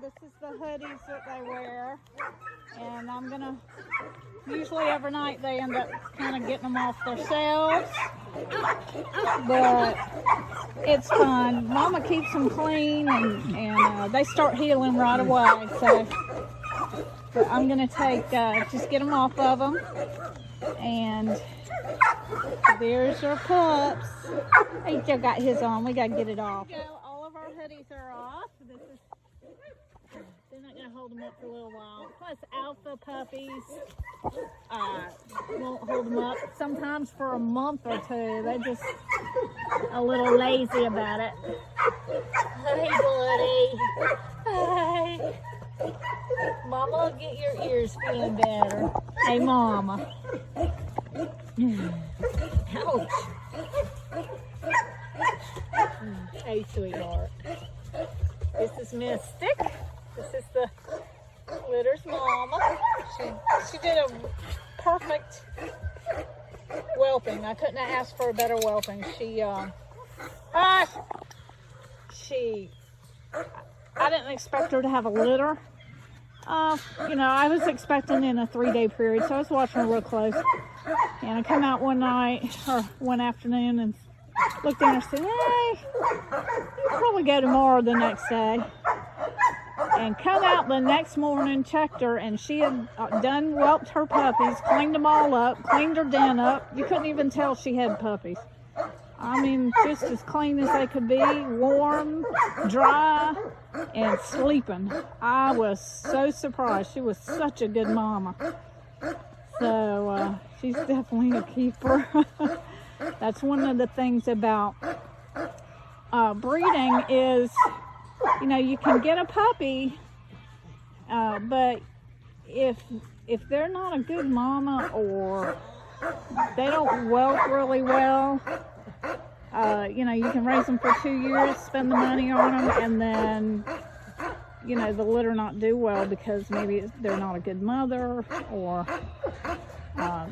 this is the hoodies that they wear. And I'm gonna, usually every night they end up kind of getting them off themselves. But it's fun. Mama keeps them clean and they start healing right away. So but I'm gonna take, just get them off of them. And there's your pups. He still got his on. We gotta get it off. All of our hoodies are off. This is, they're not gonna hold them up for a little while. Plus alpha puppies won't hold them up sometimes for a month or two. They're just a little lazy about it. Hey buddy. Hey. Mama will get your ears feeling better. Hey mama. Ouch. Hey sweetheart. This is Mystic. This is the litter's mama. She did a perfect whelping. I couldn't have asked for a better whelping. I didn't expect her to have a litter. You know, I was expecting in a 3-day period, so I was watching her real close. And I come out one night, or one afternoon, and looked at her and said, hey, you'll probably go tomorrow the next day. And come out the next morning, checked her, and she had done whelped her puppies, cleaned them all up, cleaned her den up. You couldn't even tell she had puppies. I mean, just as clean as they could be, warm, dry, and sleeping. I was so surprised. She was such a good mama. So she's definitely a keeper. That's one of the things about breeding is, you know, you can get a puppy, but if they're not a good mama or they don't whelp really well, you know, you can raise them for 2 years, spend the money on them, and then, you know, the litter not do well because maybe they're not a good mother or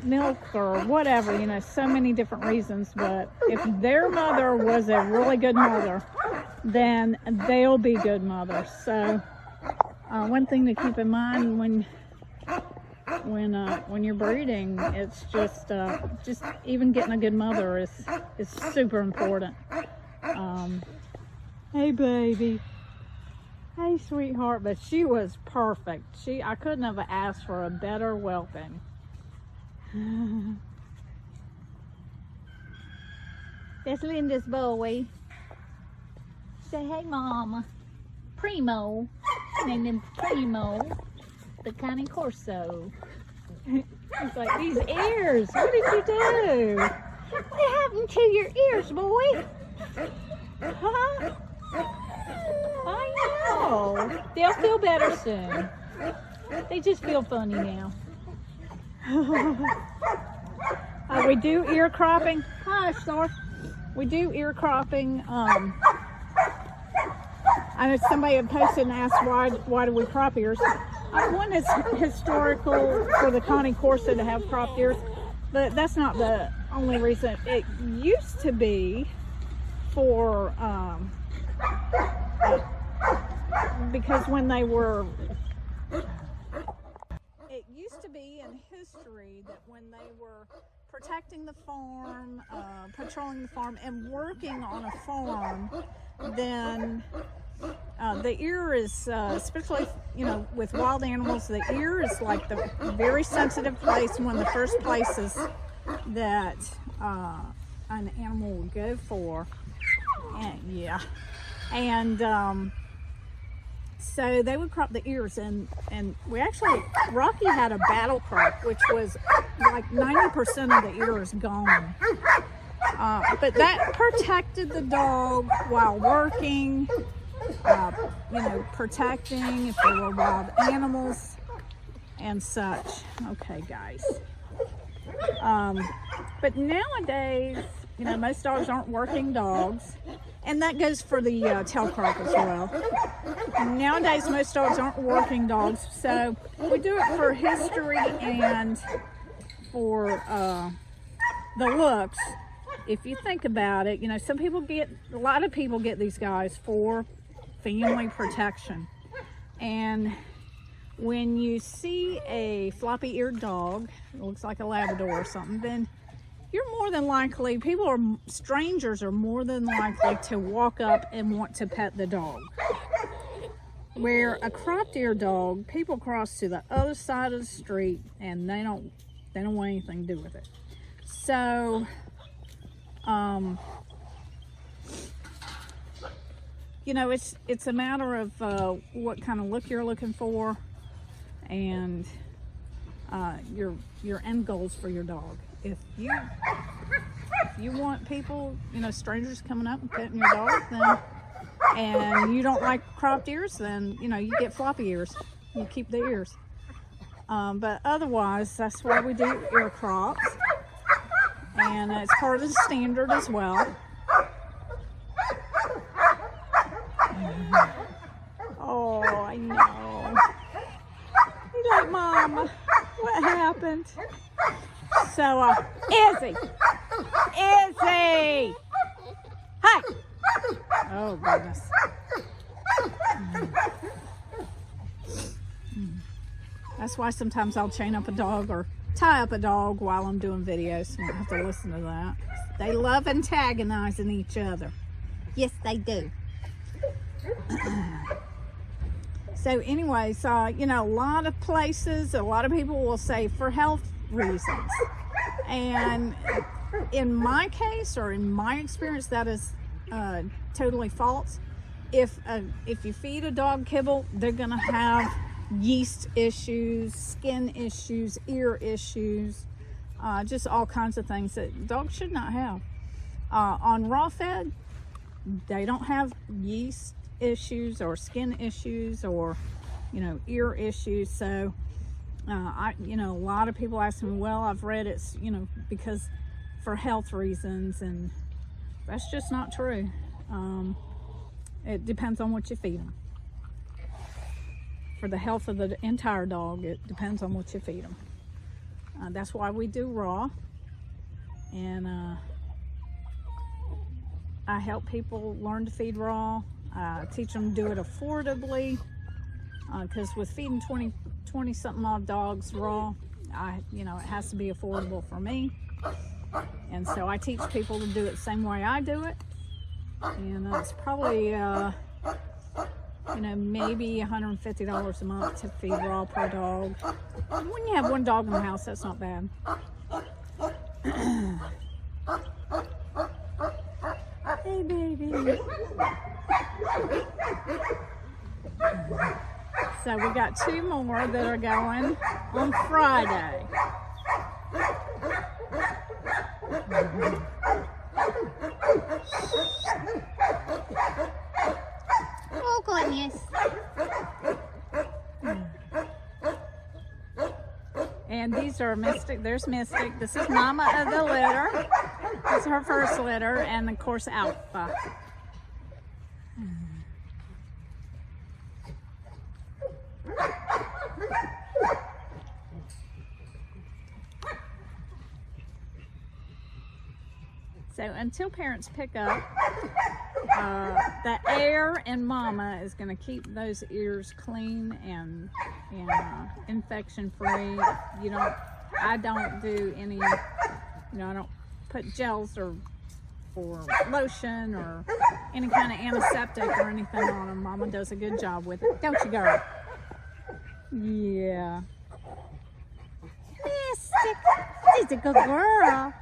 milk or whatever, you know, so many different reasons. But if their mother was a really good mother, then they'll be good mothers. So one thing to keep in mind when you're breeding, it's just even getting a good mother is super important. Hey baby, hey sweetheart. But she was perfect. I couldn't have asked for a better whelping. That's Linda's boy. Say hey mama. Primo, named him Primo, the kind of Corso. He's like, these ears, what did you do? What happened to your ears, boy? Huh? I know. They'll feel better soon. They just feel funny now. We do ear cropping. Hi, Star. We do ear cropping. I know somebody had posted and asked why do we crop ears. One is historical for the Connie Corso to have cropped ears, but that's not the only reason. It used to be for because when they were, it used to be in history that when they were protecting the farm, patrolling the farm, and working on a farm, then the ear is, especially, you know, with wild animals, the ear is like the very sensitive place, one of the first places that an animal will go for. And yeah, and so they would crop the ears, and we actually, Rocky had a battle crop, which was like 90% of the ear is gone. But that protected the dog while working, you know, protecting if there were wild animals and such. Okay, guys. But nowadays, you know, most dogs aren't working dogs, and that goes for the tail crop as well. Nowadays, most dogs aren't working dogs, so we do it for history and for the looks. If you think about it, you know, a lot of people get these guys for family protection. And when you see a floppy-eared dog, it looks like a Labrador or something, then you're more than likely, strangers are more than likely to walk up and want to pet the dog. Where a cropped-eared dog, people cross to the other side of the street and they don't want anything to do with it. So, you know, it's a matter of what kind of look you're looking for, and your end goals for your dog. If you want people, you know, strangers coming up and petting your dog, then, and you don't like cropped ears, then, you know, you get floppy ears. You keep the ears. But otherwise, that's why we do ear crops, and it's part of the standard as well. Oh, I know. You like, Mama, what happened? So, Izzy! Izzy! Hi! Oh, goodness. That's why sometimes I'll chain up a dog or tie up a dog while I'm doing videos. You don't have to listen to that. They love antagonizing each other. Yes, they do. So anyways, you know, a lot of places, a lot of people will say for health reasons. And in my case, or in my experience, that is totally false. If you feed a dog kibble, they're gonna have yeast issues, skin issues, ear issues, just all kinds of things that dogs should not have. On raw fed, they don't have yeast issues or skin issues or, you know, ear issues. So you know, a lot of people ask me, well, I've read it's, you know, because for health reasons, and that's just not true. It depends on what you feed them. For the health of the entire dog, it depends on what you feed them. That's why we do raw, and I help people learn to feed raw. Teach them to do it affordably, because with feeding 20 something odd dogs raw, you know, it has to be affordable for me. And so I teach people to do it the same way I do it, and it's probably you know, maybe $150 a month to feed raw per dog. When you have one dog in the house, that's not bad. Hey, baby. So we got 2 more that are going on Friday. Oh, goodness. And these are Mystic. There's Mystic. This is Mama of the litter. This is her first litter, and of course Alpha. So until parents pick up, the air and Mama is going to keep those ears clean and infection free. I don't do any, I don't put gels or lotion or any kind of antiseptic or anything on them. Mama does a good job with it, don't you, girl? Yeah. Mystic, she's a good girl.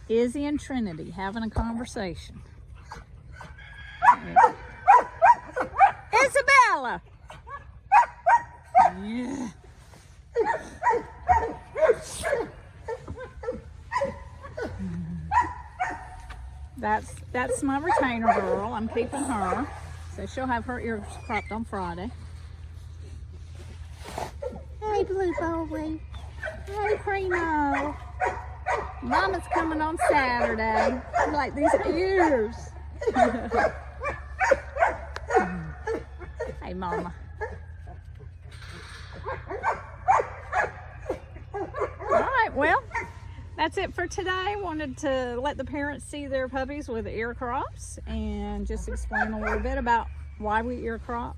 Izzy and Trinity having a conversation. Isabella. Yeah. That's my retainer girl. I'm keeping her, so she'll have her ears cropped on Friday. Hey, Blue Boy. Hey, Primo. Mama's coming on Saturday. I like these ears. Hey, Mama. All right, well, that's it for today. Wanted to let the parents see their puppies with ear crops and just explain a little bit about why we ear crop.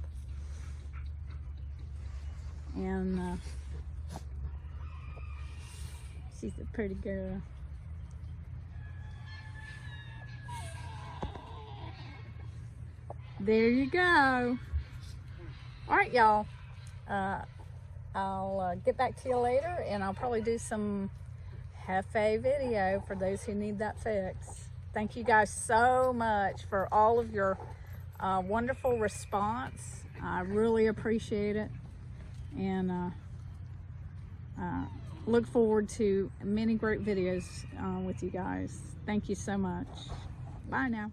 And she's a pretty girl. There you go. All right, y'all. I'll get back to you later, and I'll probably do some Hefe video for those who need that fix. Thank you guys so much for all of your wonderful response. I really appreciate it, and look forward to many great videos with you guys. Thank you so much. Bye now.